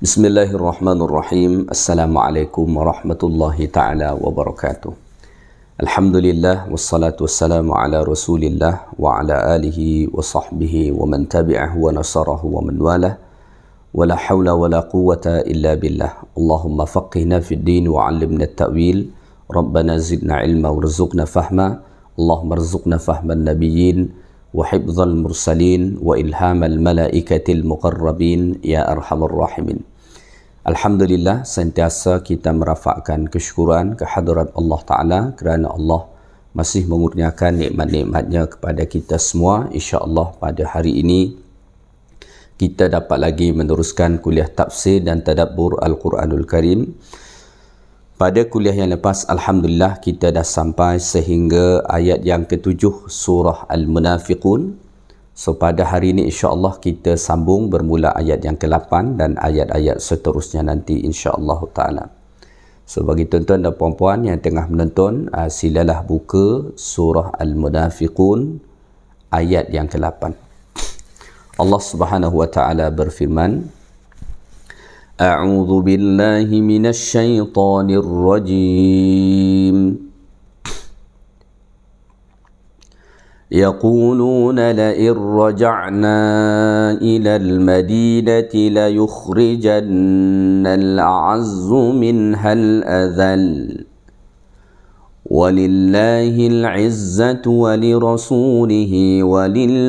Bismillahirrahmanirrahim. Assalamualaikum warahmatullahi ta'ala wabarakatuh. Alhamdulillah wassalatu wassalamu ala rasulillah wa ala alihi wa sahbihi wa man tabi'ahu wa nasarahu wa man walah wa la hawla wa la quwwata illa billah. Allahumma faqihna fid din wa 'allimna at-ta'wil. Rabbana zidna ilma warzuqna fahma. Allahumma rzuqna fahman nabiyyin wa hifdzal mursalin wa ilhamal malaikatil muqarrabin ya arhamar rahimin. Alhamdulillah, sentiasa kita merafakkan kesyukuran kehadrat Allah Ta'ala kerana Allah masih mengurniakan nikmat-nikmatnya kepada kita semua. InsyaAllah pada hari ini kita dapat lagi meneruskan kuliah tafsir dan tadabbur Al-Quranul Karim. Pada kuliah yang lepas, Alhamdulillah kita dah sampai sehingga ayat yang ke-7 surah Al-Munafiqun. So pada hari ini insya-Allah kita sambung bermula ayat yang ke-8 dan ayat-ayat seterusnya nanti insya-Allah taala. So bagi tuan-tuan dan puan-puan yang tengah menonton, silalah buka surah Al-Munafiqun ayat yang ke-8. Allah Subhanahu wa taala berfirman, A'udzu billahi minasy syaithanir rajim. يقولون لئن رجعنا إلى المدينة ليخرجن الأعز منها الأذل ولله العزة ولرسوله وللمؤمنين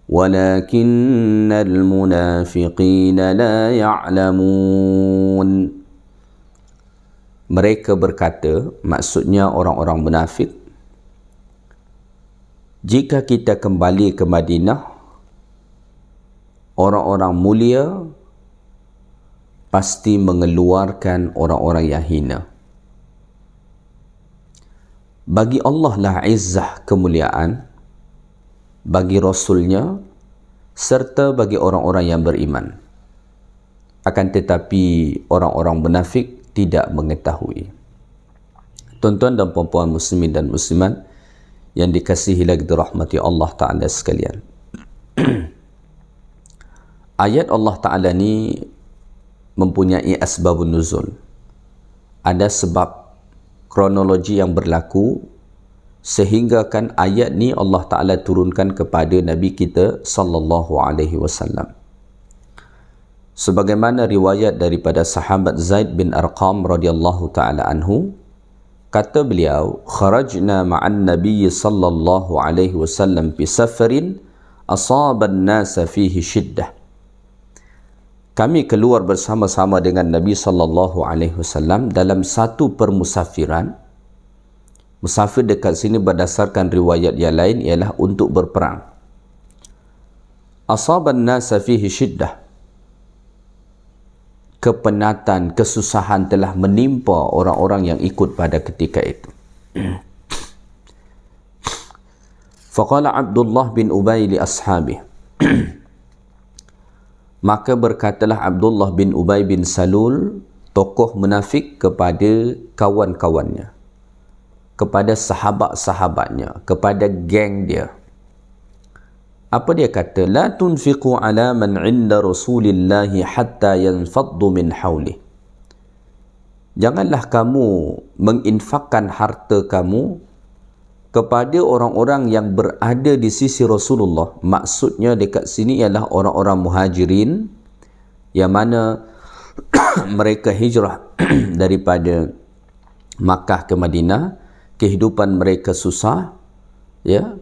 ولكن المنافقين لا يعلمون. Mereka berkata, maksudnya orang-orang munafik, jika kita kembali ke Madinah, orang-orang mulia pasti mengeluarkan orang-orang yang hina. Bagi Allah lah izzah kemuliaan, bagi Rasulnya, serta bagi orang-orang yang beriman. Akan tetapi orang-orang munafik tidak mengetahui. Tuan-tuan dan puan-puan muslimin dan muslimat yang dikasihi lagi dirahmati Allah Ta'ala sekalian. Ayat Allah Ta'ala ni mempunyai asbabun nuzul. Ada sebab kronologi yang berlaku sehingga kan ayat ni Allah Ta'ala turunkan kepada Nabi kita sallallahu alaihi wasallam. Sebagaimana riwayat daripada sahabat Zaid bin Arqam radhiyallahu ta'ala anhu, kata beliau, kharajna ma'an Nabi sallallahu alaihi wasallam fi safarin asaban nasa fihi shiddah. Kami keluar bersama-sama dengan Nabi sallallahu alaihi wasallam dalam satu permusafiran. Musafir dekat sini berdasarkan riwayat yang lain ialah untuk berperang. Asaban nasa fihi shiddah. Kepenatan, kesusahan telah menimpa orang-orang yang ikut pada ketika itu. Faqala Abdullah bin Ubay li ashabih. Maka berkatalah Abdullah bin Ubay bin Salul, tokoh munafik, kepada kawan-kawannya, kepada sahabat-sahabatnya, kepada geng dia. Apa dia kata? La tunfiqu ala man 'inda Rasulillahi hatta yanfaddu min hawli. Janganlah kamu menginfakkan harta kamu kepada orang-orang yang berada di sisi Rasulullah. Maksudnya dekat sini ialah orang-orang muhajirin yang mana mereka hijrah daripada Makkah ke Madinah. Kehidupan mereka susah, ya.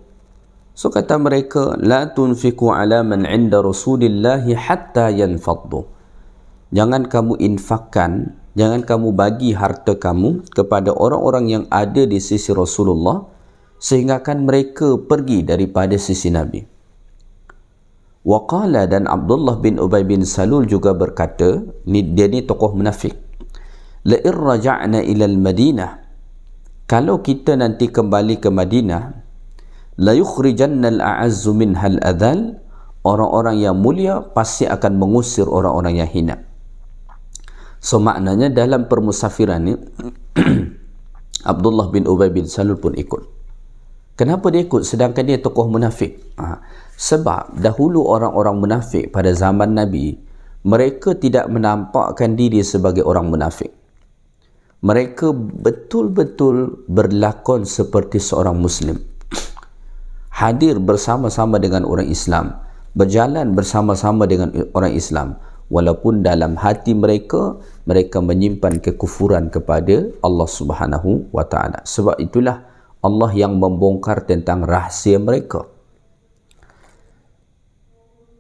So kata mereka, la tunfiqu ala man 'inda Rasulillahi hatta yanfaddu. Jangan kamu infakkan, jangan kamu bagi harta kamu kepada orang-orang yang ada di sisi Rasulullah sehingga kan mereka pergi daripada sisi Nabi. Wa qala, dan Abdullah bin Ubay bin Salul juga berkata, dia ni tokoh munafik, la in raja'na ila al-Madinah, kalau kita nanti kembali ke Madinah, la yukhrijanna al-a'azzu minha al-adhal, orang-orang yang mulia pasti akan mengusir orang-orang yang hina. So maknanya dalam permusafiran ni Abdullah bin Ubay bin Salul pun ikut. Kenapa dia ikut sedangkan dia tokoh munafik? Sebab dahulu orang-orang munafik pada zaman Nabi, mereka tidak menampakkan diri sebagai orang munafik. Mereka betul-betul berlakon seperti seorang Muslim. Hadir bersama-sama dengan orang Islam, berjalan bersama-sama dengan orang Islam, walaupun dalam hati mereka menyimpan kekufuran kepada Allah Subhanahu wa taala. Sebab itulah Allah yang membongkar tentang rahsia mereka.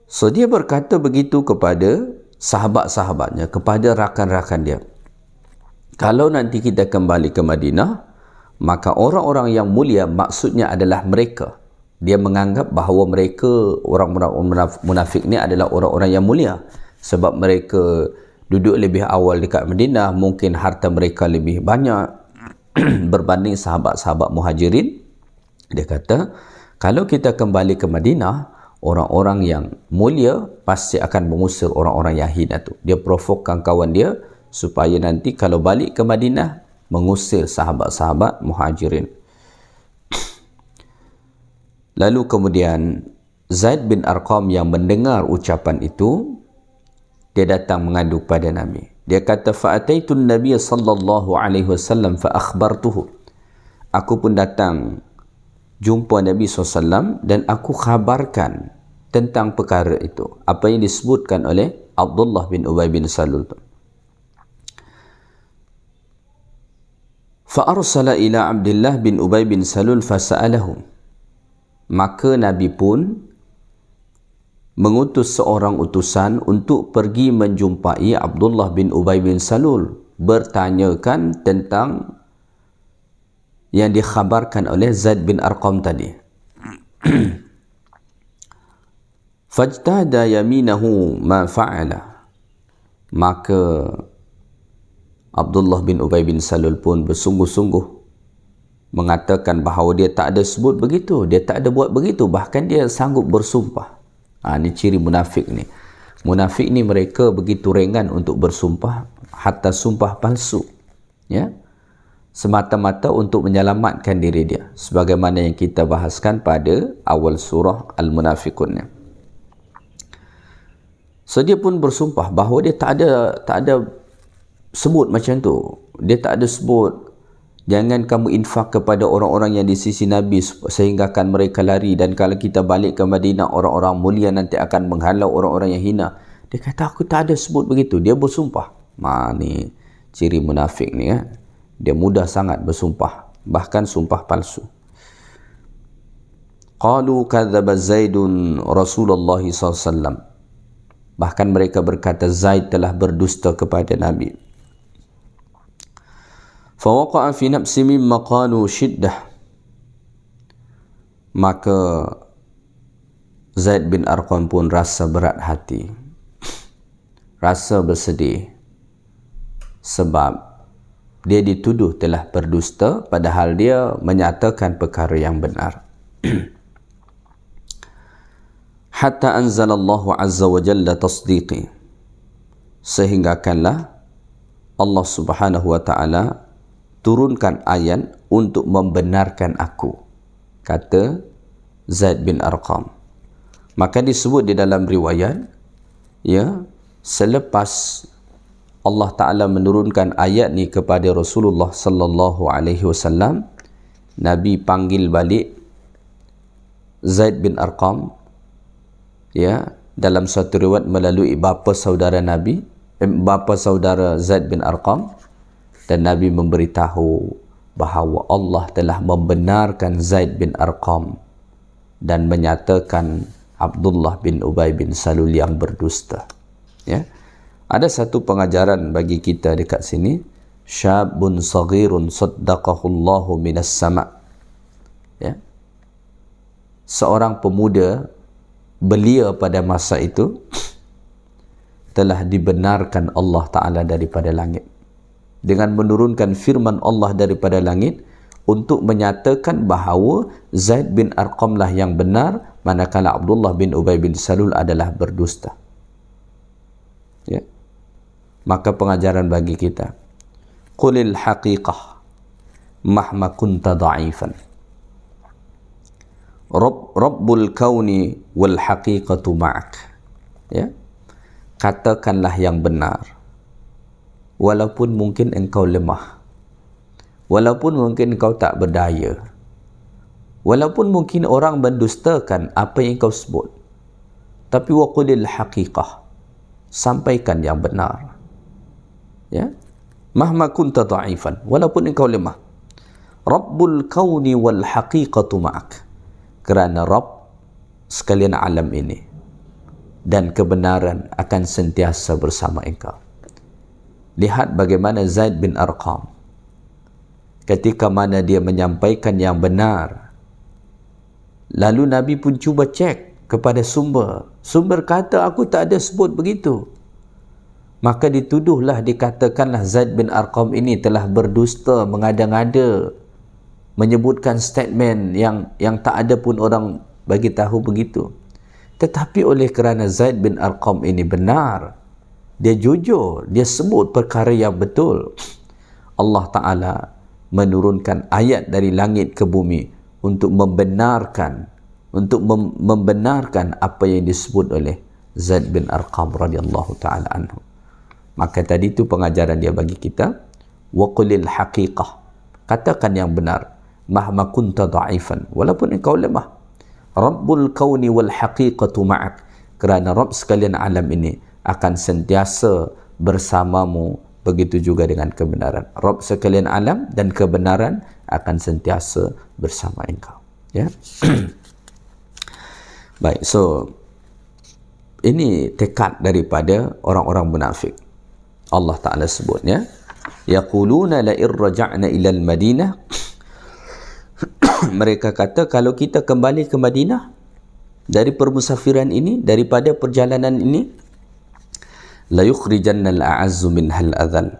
So dia berkata begitu kepada sahabat-sahabatnya, kepada rakan-rakan dia. Kalau nanti kita kembali ke Madinah, maka orang-orang yang mulia maksudnya adalah mereka. Dia menganggap bahawa mereka, orang-orang munafik ni adalah orang-orang yang mulia. Sebab mereka duduk lebih awal dekat Madinah, mungkin harta mereka lebih banyak berbanding sahabat-sahabat Muhajirin. Dia kata, kalau kita kembali ke Madinah, orang-orang yang mulia pasti akan mengusir orang-orang yang hina tu. Dia provokkan kawan dia supaya nanti kalau balik ke Madinah mengusir sahabat-sahabat Muhajirin. Lalu kemudian Zaid bin Arqam yang mendengar ucapan itu, dia datang mengadu pada Nabi. Dia kata, fa'ataitun Nabiy sallallahu alaihi wasallam fa akhbartuhu. Aku pun datang jumpa Nabi SAW dan aku khabarkan tentang perkara itu, apa yang disebutkan oleh Abdullah bin Ubay bin Salul. Fa arsala ila Abdullah bin Ubay bin Salul fasa'alahu. Maka Nabi pun mengutus seorang utusan untuk pergi menjumpai Abdullah bin Ubay bin Salul, bertanyakan tentang yang dikhabarkan oleh Zaid bin Arqam tadi. Fajtada yaminahu ma fa'ala. Maka Abdullah bin Ubay bin Salul pun bersungguh-sungguh mengatakan bahawa dia tak ada sebut begitu, dia tak ada buat begitu, bahkan dia sanggup bersumpah. Ini ciri munafik ni. Munafik ni mereka begitu ringan untuk bersumpah, hatta sumpah palsu, ya, semata-mata untuk menyelamatkan diri dia, sebagaimana yang kita bahaskan pada awal surah Al-Munafiqun. So dia pun bersumpah bahawa dia tak ada sebut macam tu. Dia tak ada sebut, jangan kamu infak kepada orang-orang yang di sisi Nabi sehingga akan mereka lari, dan kalau kita balik ke Madinah orang-orang mulia nanti akan menghalau orang-orang yang hina. Dia kata aku tak ada sebut begitu. Dia bersumpah. Ni ciri munafik ni, kan. Dia mudah sangat bersumpah, bahkan sumpah palsu. Qalu kadzdzaba Zaidun Rasulullah SAW. Bahkan mereka berkata Zaid telah berdusta kepada Nabi. Fawaqa'a fi nafsi mimma qalu shiddah. Maka Zaid bin Arqam pun rasa berat hati, rasa bersedih, sebab dia dituduh telah berdusta padahal dia menyatakan perkara yang benar. Hatta anzalallahu azza wa jalla tasdiqi. Sehinggakanlah Allah Subhanahu wa ta'ala turunkan ayat untuk membenarkan aku, kata Zaid bin Arqam. Maka disebut di dalam riwayat, ya, selepas Allah Ta'ala menurunkan ayat ni kepada Rasulullah sallallahu alaihi wasallam, Nabi panggil balik Zaid bin Arqam, ya, dalam satu riwayat melalui bapa saudara Nabi, bapa saudara Zaid bin Arqam, dan Nabi memberitahu bahawa Allah telah membenarkan Zaid bin Arqam dan menyatakan Abdullah bin Ubay bin Salul yang berdusta. Ya. Ada satu pengajaran bagi kita dekat sini. Syabun saghirun saddaqahullahu minas sama'. Ya. Seorang pemuda belia pada masa itu telah dibenarkan Allah Ta'ala daripada langit, dengan menurunkan firman Allah daripada langit untuk menyatakan bahawa Zaid bin Arqam lah yang benar, manakala Abdullah bin Ubay bin Salul adalah berdusta. Ya. Maka pengajaran bagi kita, qulil haqiqah mahma kunta da'ifan. Rabbul kauni wal haqiqatu ma'ak. Ya, katakanlah yang benar walaupun mungkin engkau lemah, walaupun mungkin engkau tak berdaya, walaupun mungkin orang mendustakan apa yang engkau sebut, tapi waqulil haqiqah, sampaikan yang benar. Ya, mahma kunta dha'ifan, walaupun engkau lemah. Rabbul kauni wal haqiqatu ma'ak, kerana Rabb sekalian alam ini dan kebenaran akan sentiasa bersama engkau. Lihat bagaimana Zaid bin Arqam ketika mana dia menyampaikan yang benar, lalu Nabi pun cuba cek kepada sumber kata aku tak ada sebut begitu, maka dituduhlah, dikatakanlah Zaid bin Arqam ini telah berdusta, mengada-ngada, menyebutkan statement yang tak ada pun orang bagi tahu begitu. Tetapi oleh kerana Zaid bin Arqam ini benar, dia jujur, dia sebut perkara yang betul, Allah Ta'ala menurunkan ayat dari langit ke bumi untuk membenarkan apa yang disebut oleh Zaid bin Arqam radhiyallahu ta'ala anhu. Maka tadi itu pengajaran dia bagi kita, waqulil haqiqah, katakan yang benar, mahma kunta dha'ifan, walaupun engkau lemah. Rabbul kauni wal haqiqatu ma'ak, kerana Rabb sekalian alam ini akan sentiasa bersamamu, begitu juga dengan kebenaran. Rabb sekalian alam dan kebenaran akan sentiasa bersama engkau. Ya. Baik, so ini tekad daripada orang-orang munafik. Allah Ta'ala sebutnya, yaquluna la irraja'na ilal Madinah, mereka kata kalau kita kembali ke Madinah dari permusafiran ini, daripada perjalanan ini, la yukhrijanna al-a'azzu minhal adhal.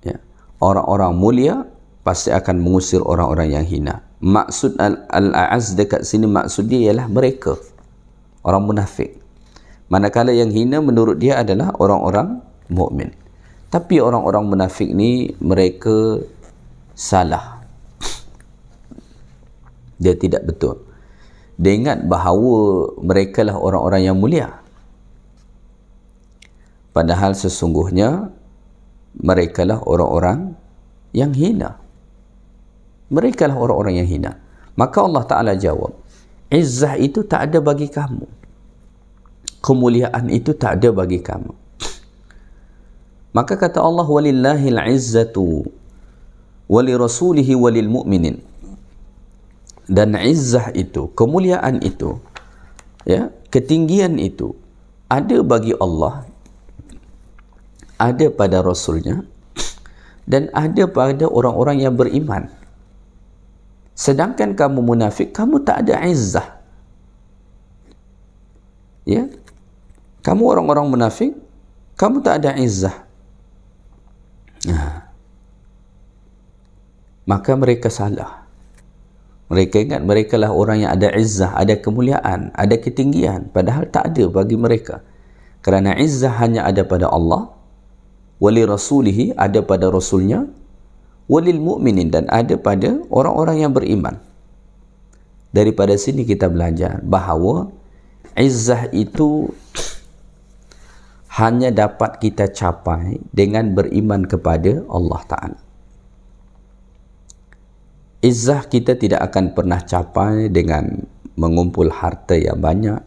Ya, orang-orang mulia pasti akan mengusir orang-orang yang hina. Maksud al-a'azz dekat sini, maksud dia ialah mereka, orang munafik. Manakala yang hina menurut dia adalah orang-orang mukmin. Tapi orang-orang munafik ni mereka salah. Dia tidak betul. Dia ingat bahawa mereka lah orang-orang yang mulia, padahal sesungguhnya mereka lah orang-orang yang hina. Mereka lah orang-orang yang hina. Maka Allah Ta'ala jawab, izzah itu tak ada bagi kamu, kemuliaan itu tak ada bagi kamu. Maka kata Allah, walillahil izzatu walirasulihi walil mu'minin. Dan izzah itu, kemuliaan itu, ya, ketinggian itu ada bagi Allah, ada pada Rasulnya, dan ada pada orang-orang yang beriman. Sedangkan kamu munafik, kamu tak ada izzah. Ya, kamu orang-orang munafik, kamu tak ada izzah. Maka mereka salah. Mereka ingat mereka lah orang yang ada izzah, ada kemuliaan, ada ketinggian, padahal tak ada bagi mereka. Kerana izzah hanya ada pada Allah, wali rasulihi, ada pada Rasulnya, walil mu'minin, dan ada pada orang-orang yang beriman. Daripada sini kita belajar bahawa izzah itu hanya dapat kita capai dengan beriman kepada Allah Ta'ala. Izzah kita tidak akan pernah capai dengan mengumpul harta yang banyak.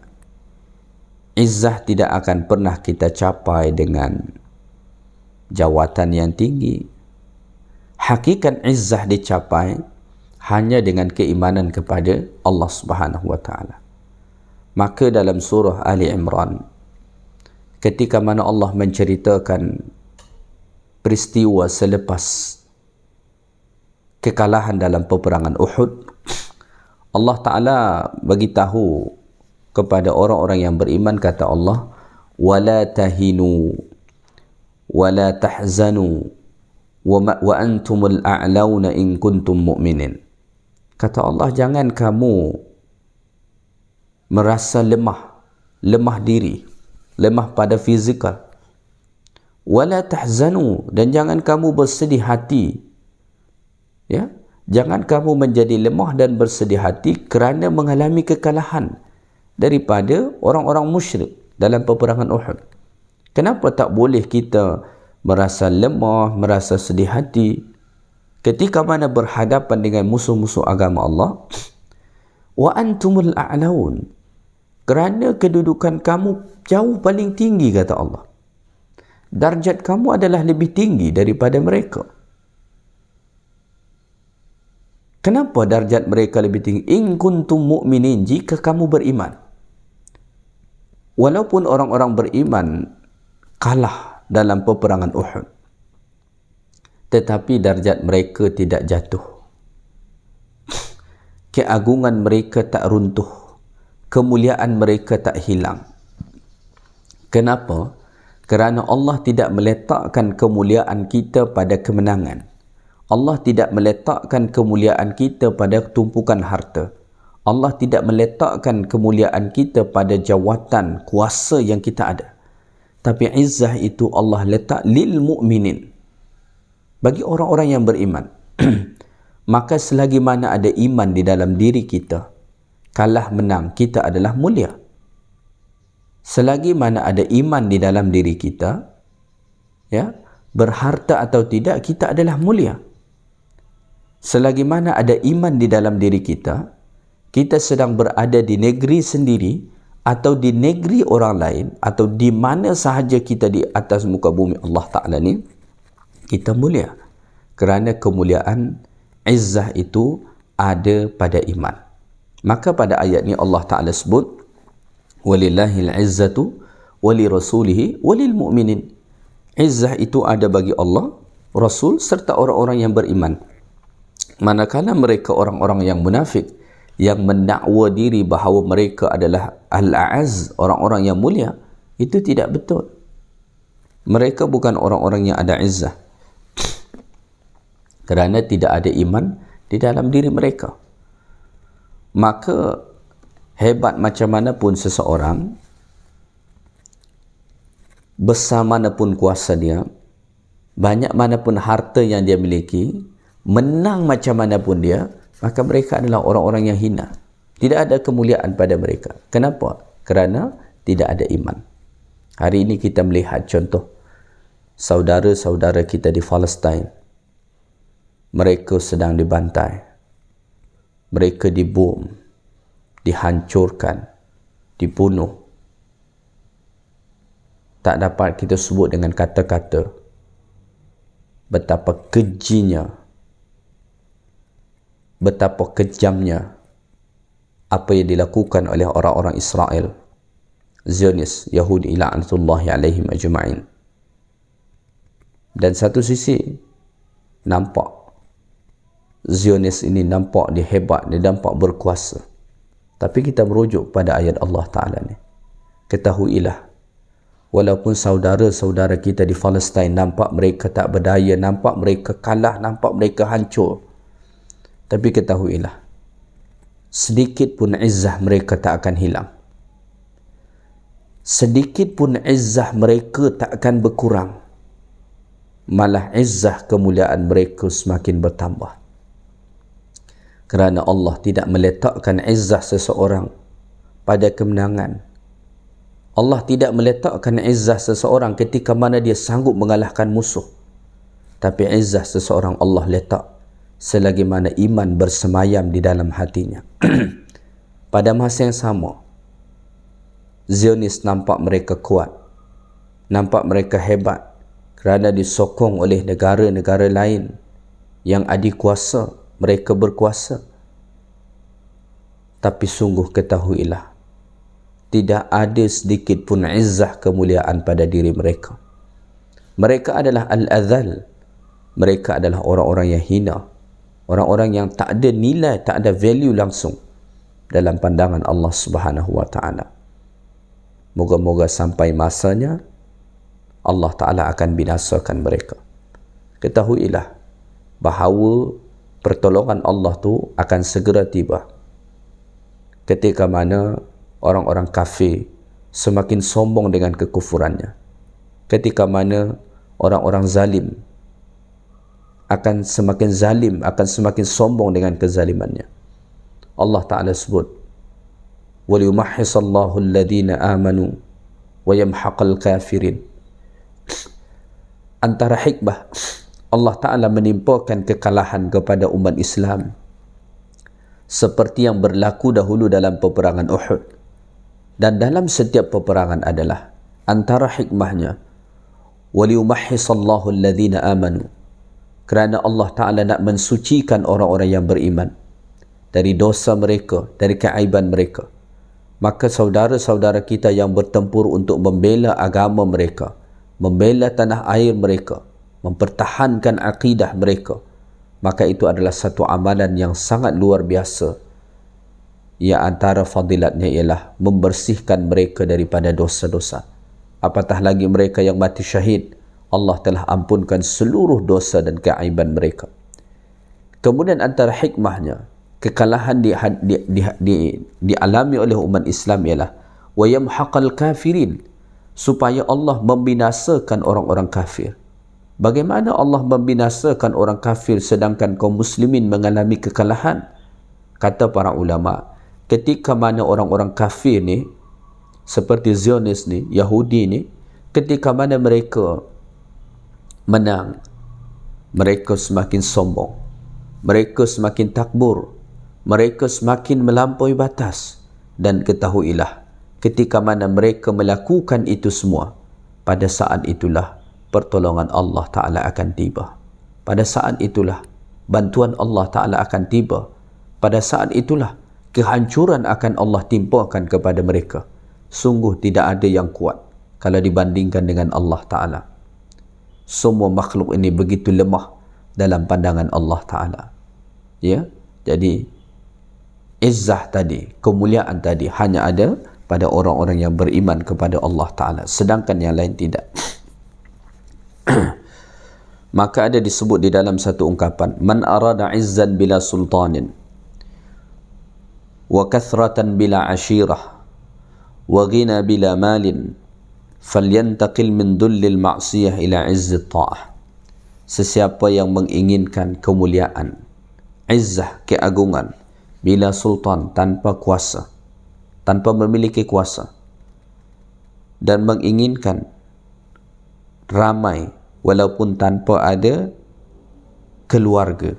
Izzah tidak akan pernah kita capai dengan jawatan yang tinggi. Hakikat izzah dicapai hanya dengan keimanan kepada Allah Subhanahu wa Ta'ala. Maka dalam surah Ali Imran, ketika mana Allah menceritakan peristiwa selepas kekalahan dalam peperangan Uhud, Allah Ta'ala bagi tahu kepada orang-orang yang beriman, kata Allah, wala tahinu wala tahzanu wa antumul a'launa in kuntum mu'minin. Kata Allah, jangan kamu merasa lemah diri, lemah pada fizikal, wala tahzanu, dan jangan kamu bersedih hati, ya, Jangan kamu menjadi lemah dan bersedih hati kerana mengalami kekalahan daripada orang-orang musyrik dalam peperangan Uhud. Kenapa tak boleh kita merasa lemah, merasa sedih hati ketika mana berhadapan dengan musuh-musuh agama Allah? Wa antumul a'laun, kerana kedudukan kamu jauh paling tinggi, kata Allah. Darjat kamu adalah lebih tinggi daripada mereka. Kenapa darjat mereka lebih tinggi? In kuntum mu'minin, jika kamu beriman. Walaupun orang-orang beriman kalah dalam peperangan Uhud, tetapi darjat mereka tidak jatuh. Keagungan mereka tak runtuh. Kemuliaan mereka tak hilang. Kenapa? Kerana Allah tidak meletakkan kemuliaan kita pada kemenangan. Allah tidak meletakkan kemuliaan kita pada tumpukan harta. Allah tidak meletakkan kemuliaan kita pada jawatan, kuasa yang kita ada. Tapi izzah itu Allah letak lil mu'minin, bagi orang-orang yang beriman. Maka selagi mana ada iman di dalam diri kita, kalah menang kita adalah mulia. Selagi mana ada iman di dalam diri kita, ya, berharta atau tidak, kita adalah mulia. Selagi mana ada iman di dalam diri kita, kita sedang berada di negeri sendiri atau di negeri orang lain, atau di mana sahaja kita di atas muka bumi Allah Ta'ala ni, kita mulia. Kerana kemuliaan, izzah itu ada pada iman. Maka pada ayat ni Allah Ta'ala sebut, walillahil izzatu wali rasulihi walil mu'minin. Izzah itu ada bagi Allah, Rasul serta orang-orang yang beriman. Manakala mereka orang-orang yang munafik, yang mendakwa diri bahawa mereka adalah al-a'az, orang-orang yang mulia, itu tidak betul. Mereka bukan orang-orang yang ada izzah, kerana tidak ada iman di dalam diri mereka. Maka hebat macam mana pun seseorang, besar mana pun kuasa dia, banyak mana pun harta yang dia miliki, menang macam mana pun dia, maka mereka adalah orang-orang yang hina. Tidak ada kemuliaan pada mereka. Kenapa? Kerana tidak ada iman. Hari ini kita melihat contoh saudara-saudara kita di Palestin. Mereka sedang dibantai, mereka dibom, dihancurkan, dibunuh. Tak dapat kita sebut dengan kata-kata betapa kejinya, betapa kejamnya apa yang dilakukan oleh orang-orang Israel, Zionis, Yahudi la'natullahi alaihim ajma'in. Dan satu sisi nampak Zionis ini, nampak dia hebat, dia nampak berkuasa. Tapi kita merujuk pada ayat Allah Ta'ala ni. Ketahuilah, walaupun saudara-saudara kita di Palestin nampak mereka tak berdaya, nampak mereka kalah, nampak mereka hancur, tapi ketahuilah, sedikit pun izzah mereka tak akan hilang. Sedikit pun izzah mereka tak akan berkurang. Malah izzah kemuliaan mereka semakin bertambah. Kerana Allah tidak meletakkan izzah seseorang pada kemenangan. Allah tidak meletakkan izzah seseorang ketika mana dia sanggup mengalahkan musuh. Tapi izzah seseorang Allah letak selagi mana iman bersemayam di dalam hatinya. Pada masa yang sama, Zionis nampak mereka kuat, nampak mereka hebat, kerana disokong oleh negara-negara lain yang adik kuasa. Mereka berkuasa. Tapi sungguh ketahuilah, tidak ada sedikit pun izzah kemuliaan pada diri mereka. Mereka adalah al-adhal. Mereka adalah orang-orang yang hina, orang-orang yang tak ada nilai, tak ada value langsung dalam pandangan Allah Subhanahu wa Ta'ala. Moga-moga sampai masanya Allah Ta'ala akan binasakan mereka. Ketahuilah bahawa pertolongan Allah tu akan segera tiba ketika mana orang-orang kafir semakin sombong dengan kekufurannya, ketika mana orang-orang zalim akan semakin zalim, akan semakin sombong dengan kezalimannya. Allah Ta'ala sebut, وَلِيُمَحِّصَ اللَّهُ الَّذِينَ آمَنُوا وَيَمْحَقَ الْكَافِرِينَ. Antara hikmah Allah Ta'ala menimpakan kekalahan kepada umat Islam seperti yang berlaku dahulu dalam peperangan Uhud, dan dalam setiap peperangan adalah antara hikmahnya وَلِيُمَحِّصَ اللَّهُ الَّذِينَ آمَنُوا, kerana Allah Ta'ala nak mensucikan orang-orang yang beriman dari dosa mereka, dari keaiban mereka. Maka saudara-saudara kita yang bertempur untuk membela agama mereka, membela tanah air mereka, mempertahankan akidah mereka, maka itu adalah satu amalan yang sangat luar biasa. Ya, antara fadilatnya ialah membersihkan mereka daripada dosa-dosa. Apatah lagi mereka yang mati syahid, Allah telah ampunkan seluruh dosa dan keaiban mereka. Kemudian antara hikmahnya kekalahan dialami oleh umat Islam ialah وَيَمْحَقَ الْكَافِرِينَ, supaya Allah membinasakan orang-orang kafir. Bagaimana Allah membinasakan orang kafir sedangkan kaum muslimin mengalami kekalahan? Kata para ulama, ketika mana orang-orang kafir ni seperti Zionis ni, Yahudi ni, ketika mana mereka menang, mereka semakin sombong, mereka semakin takbur, mereka semakin melampaui batas. Dan ketahuilah, ketika mana mereka melakukan itu semua, pada saat itulah pertolongan Allah Ta'ala akan tiba. Pada saat itulah bantuan Allah Ta'ala akan tiba. Pada saat itulah kehancuran akan Allah timpakan kepada mereka. Sungguh tidak ada yang kuat kalau dibandingkan dengan Allah Ta'ala. Semua makhluk ini begitu lemah dalam pandangan Allah Ta'ala. Ya, jadi izzah tadi, kemuliaan tadi hanya ada pada orang-orang yang beriman kepada Allah Ta'ala, sedangkan yang lain tidak. Maka ada disebut di dalam satu ungkapan, man arada izzan bila sultanin wa kathratan bila ashirah wa ghina bila malin falyantaqil min dullil ma'siyah ila izzit ta'ah. Sesiapa yang menginginkan kemuliaan, izzah, keagungan, bila sultan, tanpa kuasa, tanpa memiliki kuasa, dan menginginkan ramai walaupun tanpa ada keluarga,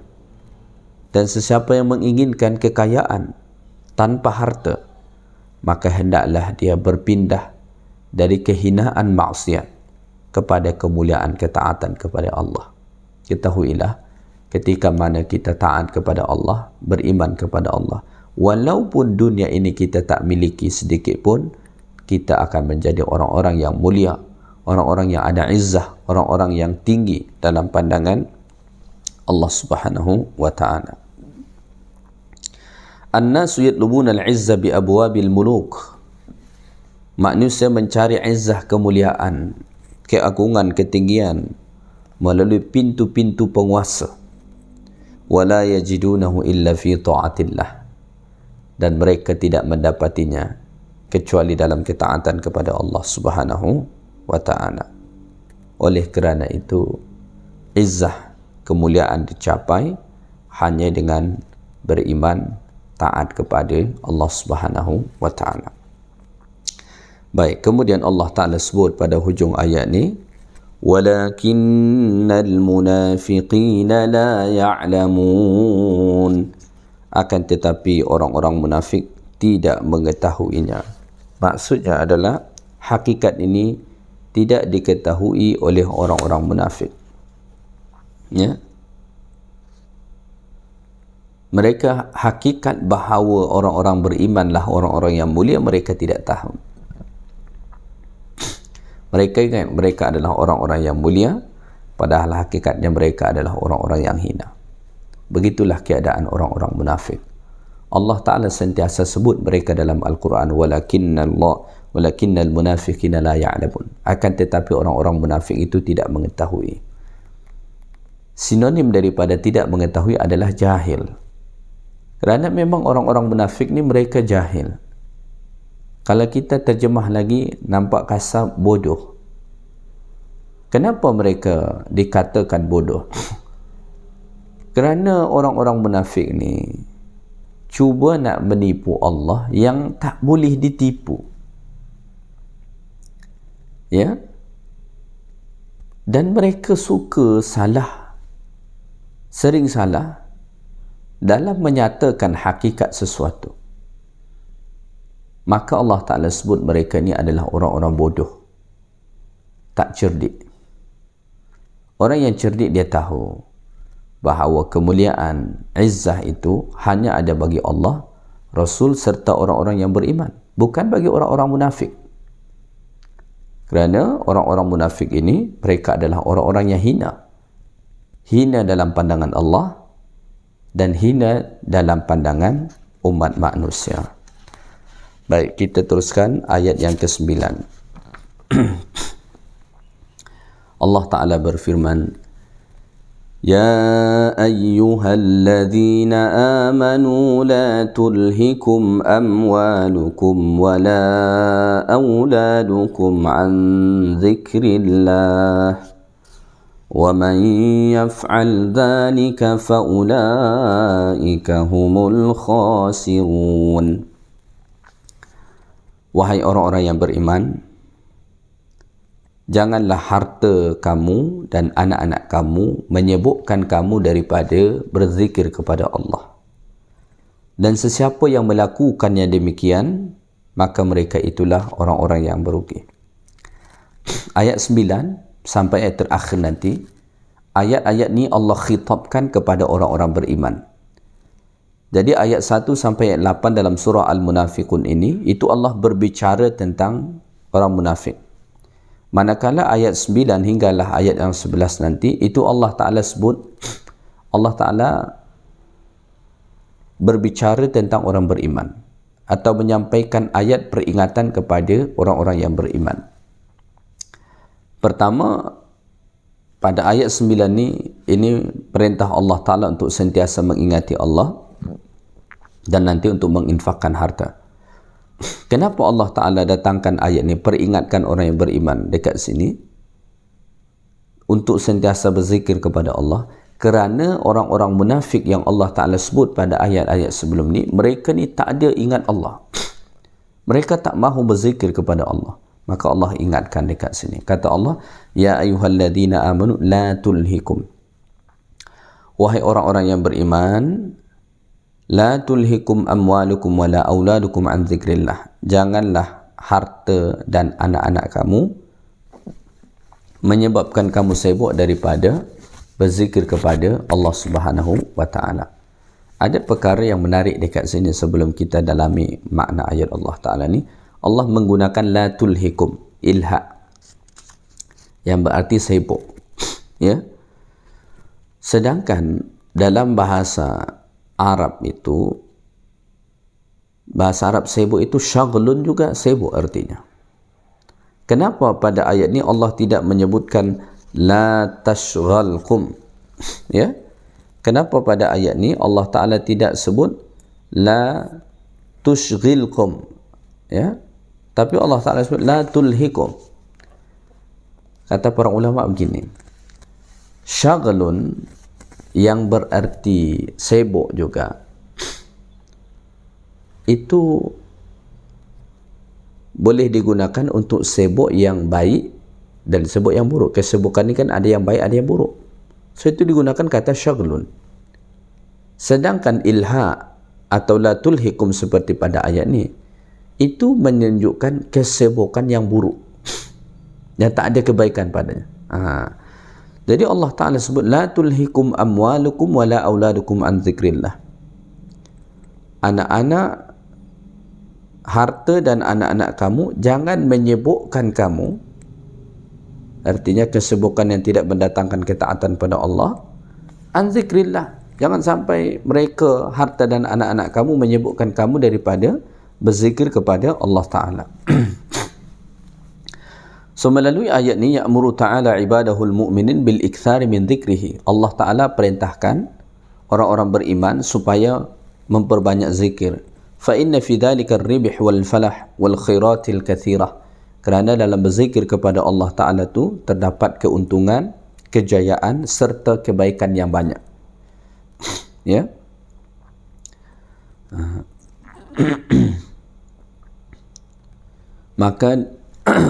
dan sesiapa yang menginginkan kekayaan tanpa harta, maka hendaklah dia berpindah dari kehinaan maksiat kepada kemuliaan ketaatan kepada Allah. Ketahuilah, ketika mana kita taat kepada Allah, beriman kepada Allah, walaupun dunia ini kita tak miliki sedikit pun, kita akan menjadi orang-orang yang mulia, orang-orang yang ada izzah, orang-orang yang tinggi dalam pandangan Allah Subhanahu wa ta'ala. An-nasu yatlubuna al-izza bi abwabil muluk. Manusia mencari izzah, kemuliaan, keagungan, ketinggian melalui pintu-pintu penguasa. Wala yajidunahu illa fi ta'atillah, dan mereka tidak mendapatinya kecuali dalam ketaatan kepada Allah Subhanahu wa ta'ala. Oleh kerana itu, izzah, kemuliaan dicapai hanya dengan beriman, taat kepada Allah Subhanahu wa ta'ala. Baik, kemudian Allah Ta'ala sebut pada hujung ayat ni, walakinnal munafiqina la ya'lamun, akan tetapi orang-orang munafik tidak mengetahuinya. Maksudnya adalah hakikat ini tidak diketahui oleh orang-orang munafik. Ya, mereka hakikat bahawa orang-orang berimanlah orang-orang yang mulia, mereka tidak tahu. Mereka ingat mereka adalah orang-orang yang mulia, padahal hakikatnya mereka adalah orang-orang yang hina. Begitulah keadaan orang-orang munafik. Allah Ta'ala sentiasa sebut mereka dalam Al-Quran, walakinnal munafiqina la ya'lamun. Akan tetapi orang-orang munafik itu tidak mengetahui. Sinonim daripada tidak mengetahui adalah jahil. Kerana memang orang-orang munafik ni mereka jahil. Kalau kita terjemah lagi, nampak kasar, bodoh. Kenapa mereka dikatakan bodoh? Kerana orang-orang munafik ni cuba nak menipu Allah yang tak boleh ditipu. Ya? Dan mereka suka salah, sering salah dalam menyatakan hakikat sesuatu. Maka Allah Ta'ala sebut mereka ni adalah orang-orang bodoh, tak cerdik. Orang yang cerdik dia tahu bahawa kemuliaan, izzah itu hanya ada bagi Allah, Rasul serta orang-orang yang beriman, bukan bagi orang-orang munafik. Kerana orang-orang munafik ini, mereka adalah orang-orang yang hina dalam pandangan Allah dan hina dalam pandangan umat manusia. Baik, kita teruskan ayat yang ke-9. Allah Ta'ala berfirman, يا أيها الذين آمنوا لا تلهكم أموالكم ولا أولادكم عن ذكر الله ومن يفعل ذلك فأولئك هم الخاسرون. Wahai orang-orang yang beriman, janganlah harta kamu dan anak-anak kamu menyebabkan kamu daripada berzikir kepada Allah. Dan sesiapa yang melakukannya demikian, maka mereka itulah orang-orang yang berugi. Ayat 9 sampai ayat terakhir nanti, ayat-ayat ni Allah khitabkan kepada orang-orang beriman. Jadi ayat 1 sampai ayat 8 dalam surah Al-Munafiqun ini, itu Allah berbicara tentang orang munafik. Manakala ayat 9 hinggalah ayat yang 11 nanti, itu Allah Ta'ala sebut, Allah Ta'ala berbicara tentang orang beriman atau menyampaikan ayat peringatan kepada orang-orang yang beriman. Pertama, pada ayat 9 ini perintah Allah Ta'ala untuk sentiasa mengingati Allah dan nanti untuk menginfakkan harta. Kenapa Allah Ta'ala datangkan ayat ni, peringatkan orang yang beriman dekat sini untuk sentiasa berzikir kepada Allah? Kerana orang-orang munafik yang Allah Ta'ala sebut pada ayat-ayat sebelum ni, mereka ni tak ada ingat Allah, mereka tak mahu berzikir kepada Allah. Maka Allah ingatkan dekat sini, kata Allah, ya ayyuhalladzina amanu la tulhikum, wahai orang-orang yang beriman, la tulhikum amwalukum wala auladukum an zikrillah, janganlah harta dan anak-anak kamu menyebabkan kamu sibuk daripada berzikir kepada Allah Subhanahu wa Ta'ala. Ada perkara yang menarik dekat sini sebelum kita dalami makna ayat Allah Ta'ala ni. Allah menggunakan la tulhikum, ilha, yang berarti sibuk, ya. Sedangkan dalam bahasa Arab itu, bahasa Arab sibuk itu syaghlun juga sibuk artinya. Kenapa pada ayat ni Allah tidak menyebutkan la tashghalkum, ya? Kenapa pada ayat ni Allah Ta'ala tidak sebut la tushghilkum, ya? Tapi Allah Ta'ala sebut la tulhikum. Kata para ulama begini, syaghlun yang berarti sibuk juga, itu boleh digunakan untuk sibuk yang baik dan sibuk yang buruk. Kesibukan ni kan ada yang baik, ada yang buruk. So itu digunakan kata syaghlun. Sedangkan ilha atau la tulhikum seperti pada ayat ni, itu menunjukkan kesibukan yang buruk, yang tak ada kebaikan padanya. Jadi Allah Ta'ala sebut la tulhikum amwalukum wala auladukum an zikrillah. Anak-anak, harta dan anak-anak kamu jangan menyibukkan kamu, artinya kesibukan yang tidak mendatangkan ketaatan pada Allah, an zikrillah. Jangan sampai mereka, harta dan anak-anak kamu menyibukkan kamu daripada berzikir kepada Allah Ta'ala. So melalui ayat ni, ya'muru ta'ala ibadahul mu'minin bil ikthari min dhikrihi. Allah Ta'ala perintahkan orang-orang beriman supaya memperbanyak zikir. Fa inna fi dhalika ar-ribh wal falah wal khiratil kathirah. Kerana dalam berzikir kepada Allah Ta'ala tu terdapat keuntungan, kejayaan serta kebaikan yang banyak. Ya. Maka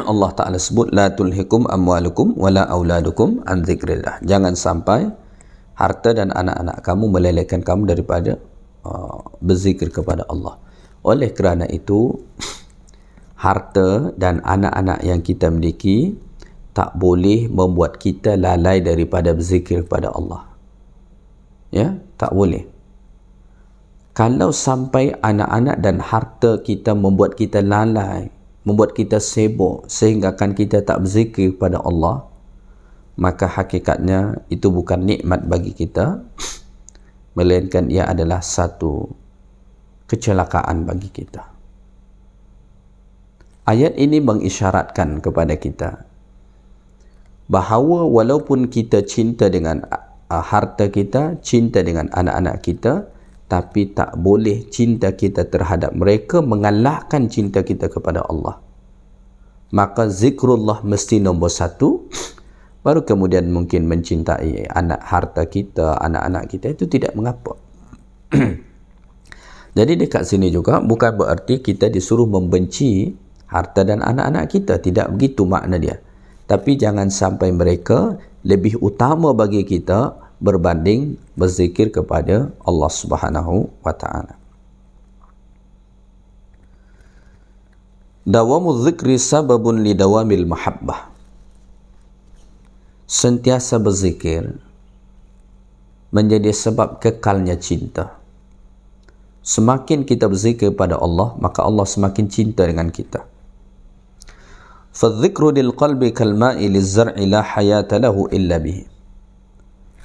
Allah Ta'ala sebut la tulhikum amwalukum wala auladukum an dzikrillah. Jangan sampai harta dan anak-anak kamu melelehkan kamu daripada berzikir kepada Allah. Oleh kerana itu, harta dan anak-anak yang kita miliki tak boleh membuat kita lalai daripada berzikir kepada Allah. Ya, tak boleh. Kalau sampai anak-anak dan harta kita membuat kita lalai, membuat kita sibuk sehingga kan kita tak berzikir kepada Allah, maka hakikatnya itu bukan nikmat bagi kita, melainkan ia adalah satu kecelakaan bagi kita. Ayat ini mengisyaratkan kepada kita bahawa walaupun kita cinta dengan harta kita, cinta dengan anak-anak kita, tapi tak boleh cinta kita terhadap mereka mengalahkan cinta kita kepada Allah. Maka zikrullah mesti nombor satu, baru kemudian mungkin mencintai harta kita, anak-anak kita, itu tidak mengapa. Jadi dekat sini juga bukan berarti kita disuruh membenci harta dan anak-anak kita, tidak begitu makna dia. Tapi jangan sampai mereka lebih utama bagi kita berbanding berzikir kepada Allah Subhanahu wa taala. Dawamu dzikri sababun li dawamil mahabbah. Sentiasa berzikir menjadi sebab kekalnya cinta. Semakin kita berzikir pada Allah, maka Allah semakin cinta dengan kita. Fadzikru lil qalbi kal ma'i liz-zar'i la hayata lahu illa bihi.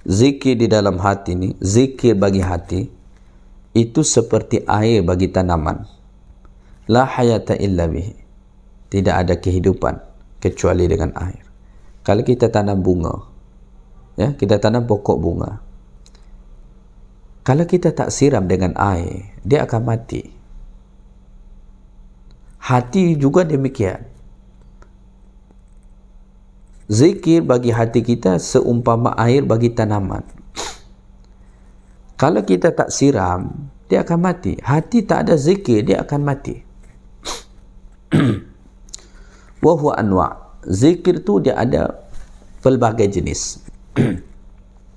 Zikir di dalam hati ni, zikir bagi hati itu seperti air bagi tanaman. La hayata illa bihi. Tidak ada kehidupan kecuali dengan air. Kalau kita tanam bunga, ya, kita tanam pokok bunga. Kalau kita tak siram dengan air, dia akan mati. Hati juga demikian. Zikir bagi hati kita seumpama air bagi tanaman. Kalau kita tak siram, dia akan mati. Hati tak ada zikir, dia akan mati. Wa huwa anwa'. Zikir tu dia ada pelbagai jenis.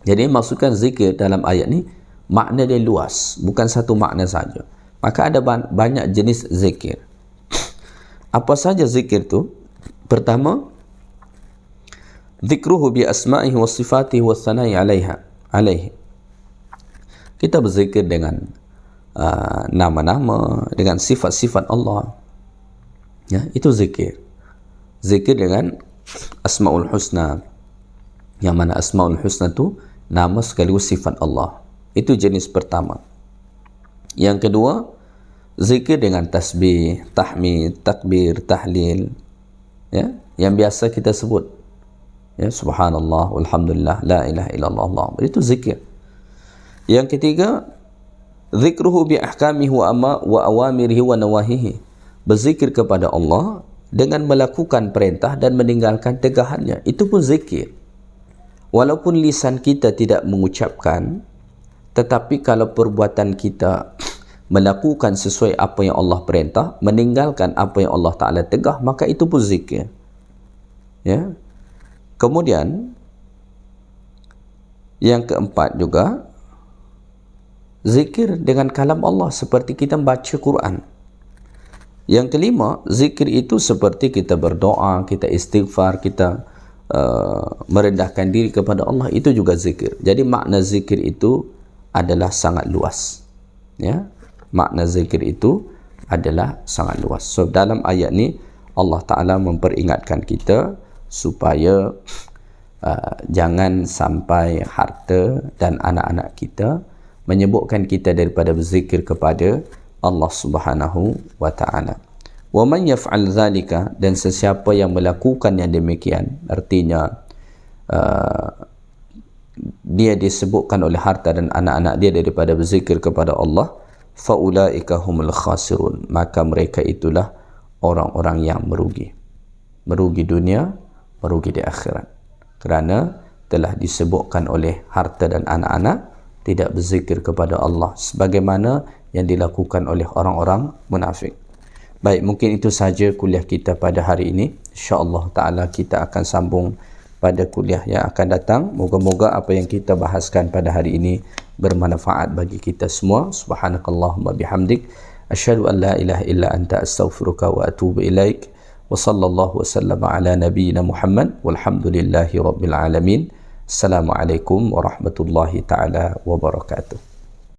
Jadi maksudkan zikir dalam ayat ni makna dia luas, bukan satu makna saja. Maka ada banyak jenis zikir. Apa saja zikir tu? Pertama, zikruhu bi asma'ihi wa sifatihi wa thana'i alaihi. Kita berzikir dengan nama-nama, dengan sifat-sifat Allah. Ya, itu zikir. Zikir dengan Asmaul Husna. Yang mana Asmaul Husna tu nama sekaligus sifat Allah. Itu jenis pertama. Yang kedua, zikir dengan tasbih, tahmid, takbir, tahlil. Ya, yang biasa kita sebut. Ya, subhanallah, walhamdulillah, la ilaha illallah, Allah. Itu zikir. Yang ketiga, zikruhu bi ahkamihi wa awamirihi wa nawahihi. Berzikir kepada Allah dengan melakukan perintah dan meninggalkan tegahannya. Itu pun zikir. Walaupun lisan kita tidak mengucapkan, tetapi kalau perbuatan kita melakukan sesuai apa yang Allah perintah, meninggalkan apa yang Allah Ta'ala tegah, maka itu pun zikir. Ya. Kemudian yang keempat juga, zikir dengan kalam Allah seperti kita membaca Quran. Yang kelima, zikir itu seperti kita berdoa, kita istighfar, kita merendahkan diri kepada Allah, itu juga zikir. Jadi makna zikir itu adalah sangat luas. Ya, makna zikir itu adalah sangat luas. So dalam ayat ni Allah Ta'ala memperingatkan kita supaya jangan sampai harta dan anak-anak kita menyebutkan kita daripada berzikir kepada Allah Subhanahu wa Ta'ala. Wa man yaf'al zalika, dan sesiapa yang melakukan yang demikian, artinya dia disebutkan oleh harta dan anak-anak dia daripada berzikir kepada Allah, fa ulaika humul khasirun, maka mereka itulah orang-orang yang merugi. Merugi dunia, merugi di akhirat. Kerana telah disebutkan oleh harta dan anak-anak tidak berzikir kepada Allah sebagaimana yang dilakukan oleh orang-orang munafik. Baik, mungkin itu saja kuliah kita pada hari ini. InsyaAllah ta'ala kita akan sambung pada kuliah yang akan datang. Moga-moga apa yang kita bahaskan pada hari ini bermanfaat bagi kita semua. Subhanakallahumma bihamdik. Asyhadu an la ilaha illa anta astaghfiruka wa atubu ilaik. Wa sallallahu wa sallama ala nabiyyina Muhammad. Walhamdulillahi rabbil alamin. Assalamualaikum warahmatullahi ta'ala wabarakatuh.